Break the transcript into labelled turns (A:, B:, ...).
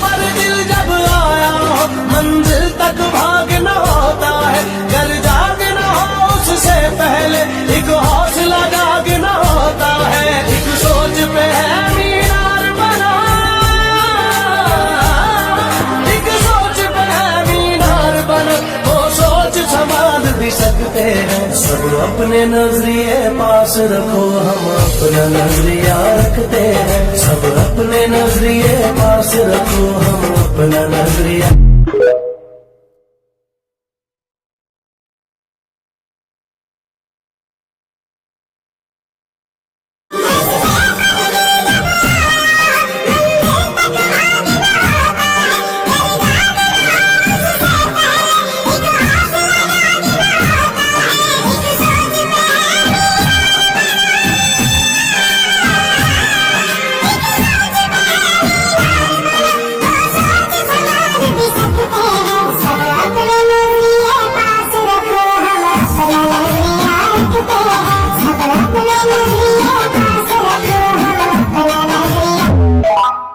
A: पर दिल जब आया हो मंजिल तक भागना होता है, घर जागना हो उससे पहले एक हौसला जागना होता है। एक सोच पे है मीनार बना, एक सोच पे है मीनार बना, वो सोच संभाल भी सकते हैं। सब अपने नजरिए पास रखो, हम अपना नजरिया रखते हैं। सब अपने नजरिए पास रखो, हम अपना नजरिया।
B: Thank you.